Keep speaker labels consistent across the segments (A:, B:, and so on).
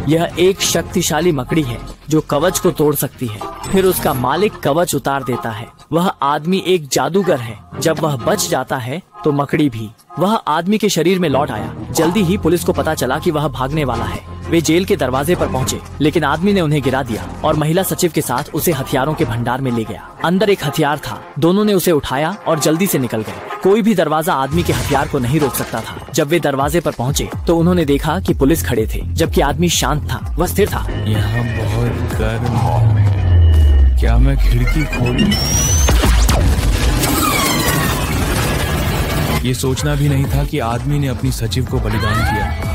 A: यह एक शक्तिशाली मकड़ी है जो कवच को तोड़ सकती है। फिर उसका मालिक कवच उतार देता है। वह आदमी एक जादूगर है। जब वह बच जाता है तो मकड़ी भी। वह आदमी के शरीर में लौट आया। जल्दी ही पुलिस को पता चला कि वह भागने वाला है। वे जेल के दरवाजे पर पहुंचे, लेकिन आदमी ने उन्हें गिरा दिया और महिला सचिव के साथ उसे हथियारों के भंडार में ले गया। अंदर एक हथियार था। दोनों ने उसे उठाया और जल्दी से निकल गए। कोई भी दरवाजा आदमी के हथियार को नहीं रोक सकता था। जब वे दरवाजे पर पहुंचे तो उन्होंने देखा कि पुलिस खड़े थे, जबकि आदमी शांत था। वह स्थिर था।
B: यहाँ बहुत गर्म है, क्या मैं खिड़की खोलूं? ये सोचना भी नहीं था कि आदमी ने अपनी सचिव को बलिदान किया।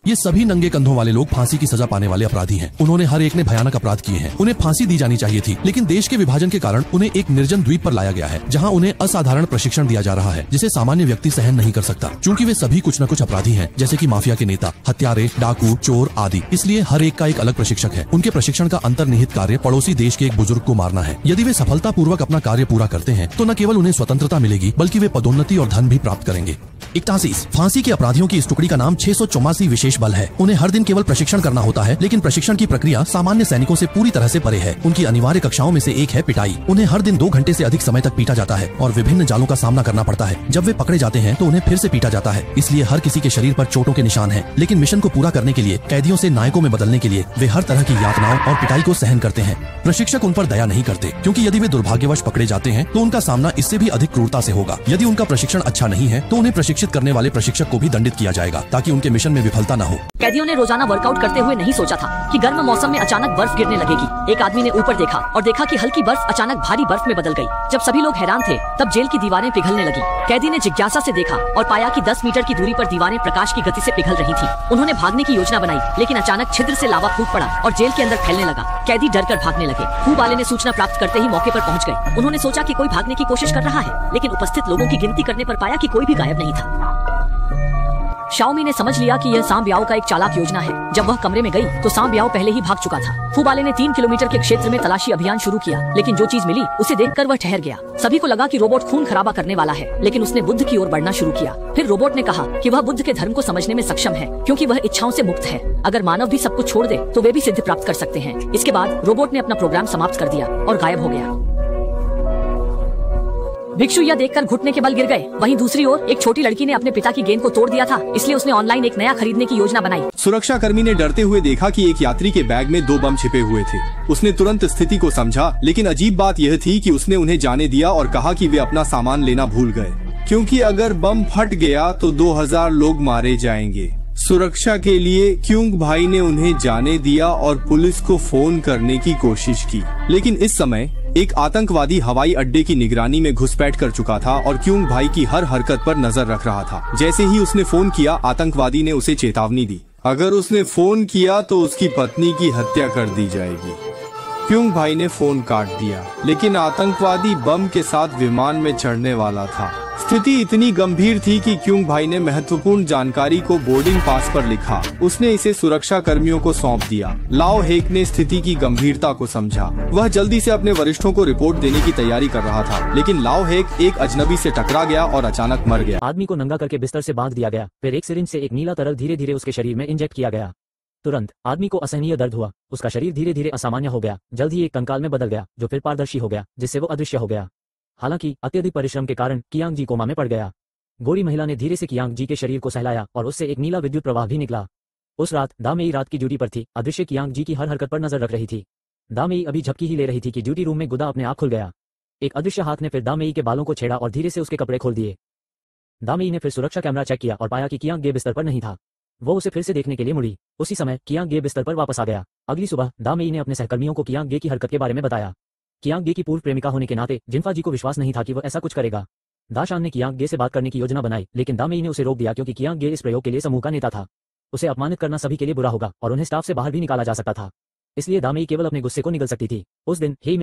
C: ये सभी नंगे कंधों वाले लोग फांसी की सजा पाने वाले अपराधी हैं। उन्होंने हर एक ने भयानक अपराध किए हैं। उन्हें फांसी दी जानी चाहिए थी, लेकिन देश के विभाजन के कारण उन्हें एक निर्जन द्वीप पर लाया गया है, जहां उन्हें असाधारण प्रशिक्षण दिया जा रहा है, जिसे सामान्य व्यक्ति सहन नहीं कर सकता, क्योंकि वे सभी कुछ न कुछ अपराधी हैं, जैसे कि माफिया के नेता, हत्यारे, डाकू, चोर आदि। इसलिए हर एक का एक अलग प्रशिक्षक है। उनके प्रशिक्षण का अंतर्निहित कार्य पड़ोसी देश के एक बुजुर्ग को मारना है। यदि वे सफलतापूर्वक अपना कार्य पूरा करते हैं तो न केवल उन्हें स्वतंत्रता मिलेगी, बल्कि वे पदोन्नति और धन भी प्राप्त करेंगे। 81 फांसी के अपराधियों की इस टुकड़ी का नाम 684 विशेष बल है। उन्हें हर दिन केवल प्रशिक्षण करना होता है, लेकिन प्रशिक्षण की प्रक्रिया सामान्य सैनिकों से पूरी तरह से परे है। उनकी अनिवार्य कक्षाओं में से एक है पिटाई। उन्हें हर दिन 2 घंटे से अधिक समय तक पीटा जाता है और विभिन्न जालों का सामना करना पड़ता है। जब वे पकड़े जाते हैं तो उन्हें फिर से पीटा जाता है। इसलिए हर किसी के शरीर पर चोटों के निशान हैं। लेकिन मिशन को पूरा करने के लिए, कैदियों से नायकों में बदलने के लिए वे हर तरह की यातनाओं और पिटाई को सहन करते हैं। प्रशिक्षक उन पर दया नहीं करते, क्योंकि यदि वे दुर्भाग्यवश पकड़े जाते हैं तो उनका सामना इससे भी अधिक क्रूरता से होगा। यदि उनका प्रशिक्षण अच्छा नहीं है तो उन्हें प्रशिक्षित करने वाले प्रशिक्षक को भी दंडित किया जाएगा, ताकि उनके मिशन में विफलता न हो।
D: कैदियों ने रोजाना वर्कआउट करते हुए नहीं सोचा था कि गर्म मौसम में अचानक बर्फ गिरने लगेगी। एक आदमी ने ऊपर देखा और देखा कि हल्की बर्फ अचानक भारी बर्फ में बदल गई। जब सभी लोग हैरान थे, तब जेल की दीवारें पिघलने लगी। कैदी ने जिज्ञासा से देखा और पाया कि 10 मीटर की दूरी पर दीवारें प्रकाश की गति से पिघल रही थी। उन्होंने भागने की योजना बनाई, लेकिन अचानक छिद्र से लावा फूट पड़ा और जेल के अंदर फैलने लगा। कैदी डरकर भागने लगे। खूब वाले ने सूचना प्राप्त करते ही मौके पर पहुंच गए। उन्होंने सोचा कि कोई भागने की कोशिश कर रहा है, लेकिन उपस्थित लोगों की गिनती करने पर पाया कि कोई भी गायब नहीं था। शाओमी ने समझ लिया कि यह सांप ब्याओ का एक चालाक योजना है। जब वह कमरे में गई तो सांप ब्याओ पहले ही भाग चुका था। फुबाले ने 3 किलोमीटर के क्षेत्र में तलाशी अभियान शुरू किया, लेकिन जो चीज मिली उसे देखकर वह ठहर गया। सभी को लगा कि रोबोट खून खराबा करने वाला है, लेकिन उसने बुद्ध की ओर बढ़ना शुरू किया। फिर रोबोट ने कहा कि वह बुद्ध के धर्म को समझने में सक्षम है, क्योंकि वह इच्छाओं से मुक्त है। अगर मानव भी सब कुछ छोड़ दे तो वे भी सिद्धि प्राप्त कर सकते हैं। इसके बाद रोबोट ने अपना प्रोग्राम समाप्त कर दिया और गायब हो गया। भिक्षु यह देखकर घुटने के बल गिर गए। वहीं दूसरी ओर एक छोटी लड़की ने अपने पिता की गेंद को तोड़ दिया था, इसलिए उसने ऑनलाइन एक नया खरीदने की योजना बनाई।
E: सुरक्षा कर्मी ने डरते हुए देखा कि एक यात्री के बैग में 2 बम छिपे हुए थे। उसने तुरंत स्थिति को समझा, लेकिन अजीब बात यह थी कि उसने उन्हें जाने दिया और कहा कि वे अपना सामान लेना भूल गए, क्योंकि अगर बम फट गया तो 2000 लोग मारे जाएंगे। सुरक्षा के लिए क्यूंग भाई ने उन्हें जाने दिया और पुलिस को फोन करने की कोशिश की, लेकिन इस समय एक आतंकवादी हवाई अड्डे की निगरानी में घुसपैठ कर चुका था और क्यूंग भाई की हर हरकत पर नजर रख रहा था। जैसे ही उसने फोन किया, आतंकवादी ने उसे चेतावनी दी, अगर उसने फोन किया तो उसकी पत्नी की हत्या कर दी जाएगी। क्यूंग भाई ने फोन काट दिया, लेकिन आतंकवादी बम के साथ विमान में चढ़ने वाला था। स्थिति इतनी गंभीर थी कि क्यूंग भाई ने महत्वपूर्ण जानकारी को बोर्डिंग पास पर लिखा। उसने इसे सुरक्षा कर्मियों को सौंप दिया। लाओ हेक ने स्थिति की गंभीरता को समझा। वह जल्दी से अपने वरिष्ठों को रिपोर्ट देने की तैयारी कर रहा था, लेकिन लाओ हेक एक अजनबी से टकरा गया और अचानक मर गया।
F: आदमी को नंगा करके बिस्तर से बांध दिया गया। फिर एक सिरिंज से एक नीला तरल धीरे धीरे उसके शरीर में इंजेक्ट किया गया। तुरंत आदमी को असहनीय दर्द हुआ। उसका शरीर धीरे धीरे असामान्य हो गया। जल्द ही एक कंकाल में बदल गया, जो फिर पारदर्शी हो गया, जिससे वो अदृश्य हो गया। हालांकि अत्यधिक परिश्रम के कारण कियांग जी कोमा में पड़ गया। गोरी महिला ने धीरे से कियांग जी के शरीर को सहलाया और उससे एक नीला विद्युत प्रवाह भी निकला। उस रात दामेई रात की ड्यूटी पर थी। अदृश्य कियांग जी की हर हरकत पर नजर रख रही थी। दामेई अभी झपकी ही ले रही थी कि ड्यूटी रूम में गुदा अपने आप खुल गया। एक अदृश्य हाथ ने फिर दामेई के बालों को छेड़ा और धीरे से उसके कपड़े खोल दिए। दामेई ने फिर सुरक्षा कैमरा चेक किया और पाया कि कियांग गे बिस्तर पर नहीं था। वो उसे फिर से देखने के लिए मुड़ी। उसी समय कियांग गे बिस्तर पर वापस आ गया। अगली सुबह दामेई ने अपने सहकर्मियों को कियांग गे की हरकत के बारे में बताया। कियांग गे की पूर्व प्रेमिका होने के नाते जिन्फा जी को विश्वास नहीं था कि वह ऐसा कुछ करेगा। दाशान ने कियांग गे से बात करने की योजना बनाई, लेकिन दामेई ने उसे रोक दिया, क्योंकि कियांग गे इस प्रयोग के लिए समूह का नेता था। उसे अपमानित करना सभी के लिए बुरा होगा और उन्हें स्टाफ से बाहर भी निकाला जा सकता था। इसलिए दामेई केवल अपने गुस्से को निगल सकती थी। उस दिन हेई